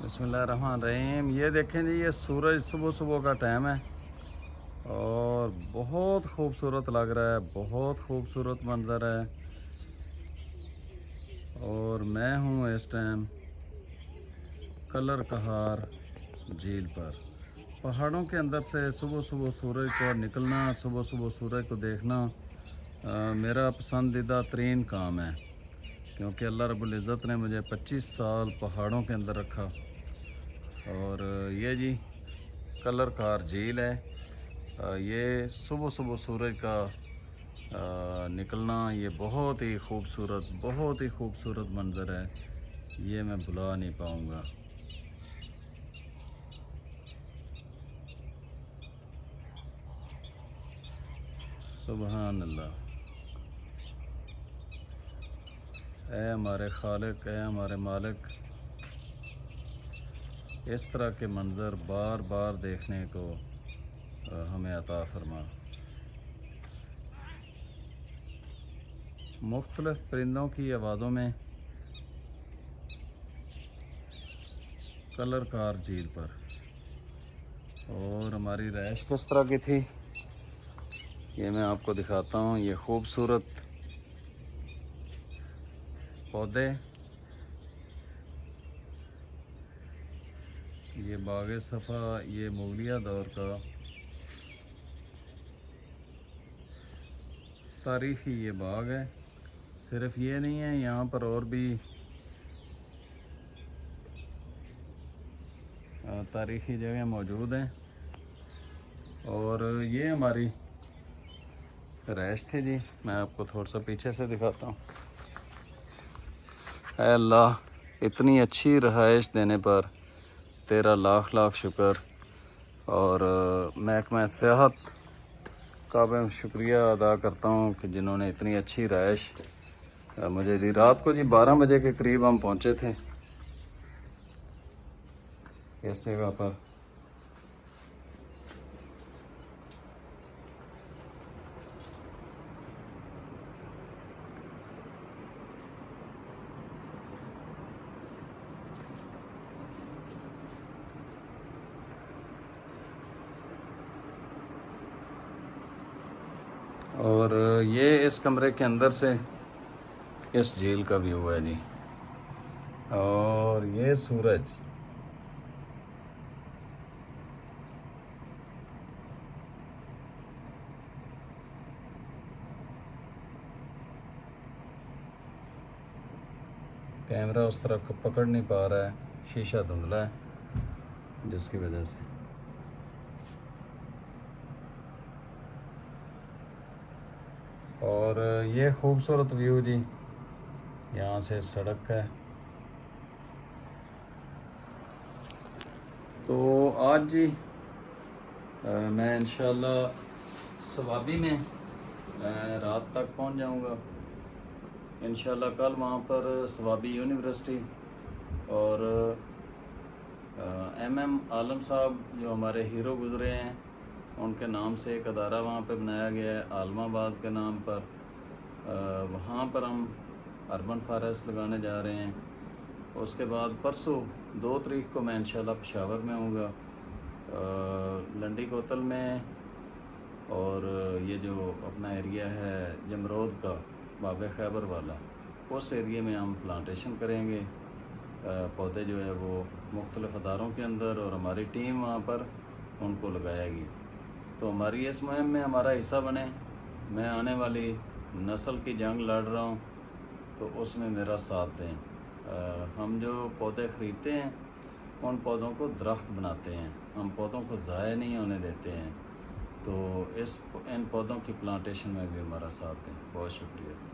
बिस्मिल्लाहिर्रहमानिर्रहीम। ये देखें जी, ये सूरज सुबह सुबह का टाइम है और बहुत खूबसूरत लग रहा है, बहुत खूबसूरत मंज़र है। और मैं हूँ इस टाइम कलर कहार झील पर। पहाड़ों के अंदर से सुबह सुबह सूरज को निकलना, सुबह सुबह सूरज को देखना मेरा पसंदीदा तरीन काम है, क्योंकि अल्लाह रब्बुल इज़्ज़त ने मुझे 25 साल पहाड़ों के अंदर रखा। और ये जी कलर कार झील है। ये सुबह सुबह सूरज का निकलना ये बहुत ही खूबसूरत मंज़र है, ये मैं भुला नहीं पाऊँगा। सुबहान अल्लाह। ऐ हमारे खालिक, ऐ हमारे मालिक, इस तरह के मंज़र बार बार देखने को हमें अता फरमा। मुख्तलिफ़ परिंदों की आवाज़ों में कलर कार झील पर। और हमारी रहाइश किस तरह की थी ये मैं आपको दिखाता हूँ। ये खूबसूरत पौधे, ये बाग सफ़ा, ये मुगलिया दौर का तारीख़ी ये बाग है। सिर्फ ये नहीं है, यहाँ पर और भी तारीख़ी जगह मौजूद हैं। और ये हमारी रहाइश थी जी। मैं आपको थोड़ा सा पीछे से दिखाता हूँ। ऐ अल्लाह, इतनी अच्छी रहाइश देने पर तेरा लाख लाख शुक्र। और महकमा सियाहत का मैं शुक्रिया अदा करता हूँ कि जिन्होंने इतनी अच्छी रहाइश मुझे दी। रात को जी 12 बजे के करीब हम पहुँचे थे इस जगह पर। और ये इस कमरे के अंदर से इस झील का व्यू है जी। और ये सूरज, कैमरा उस तरह पकड़ नहीं पा रहा है, शीशा धुंधला है जिसकी वजह से। और ये खूबसूरत व्यू जी, यहाँ से सड़क है। तो आज जी मैं इंशाल्लाह सवाबी में रात तक पहुँच जाऊँगा। इंशाल्लाह कल वहाँ पर सवाबी यूनिवर्सिटी और MM आलम साहब जो हमारे हीरो गुज़रे हैं उनके नाम से एक अदारा वहाँ पे बनाया गया है, आलमाबाद के नाम पर। वहाँ पर हम अर्बन फॉरेस्ट लगाने जा रहे हैं। उसके बाद परसों 2 तारीख को मैं इंशाल्लाह पेशावर में हूँगा, लंडी कोतल में। और ये जो अपना एरिया है जमरोद का, बाबे खैबर वाला, उस एरिया में हम प्लांटेशन करेंगे। पौधे जो है वो मुख्तलिफ़ अदारों के अंदर, और हमारी टीम वहाँ पर उनको लगाएगी। तो हमारी इस मुहिम में हमारा हिस्सा बने। मैं आने वाली नस्ल की जंग लड़ रहा हूँ, तो उसमें मेरा साथ दें। हम जो पौधे ख़रीदते हैं उन पौधों को दरख्त बनाते हैं, हम पौधों को ज़ाया नहीं होने देते हैं। तो इन पौधों की प्लांटेशन में भी हमारा साथ दें। बहुत शुक्रिया।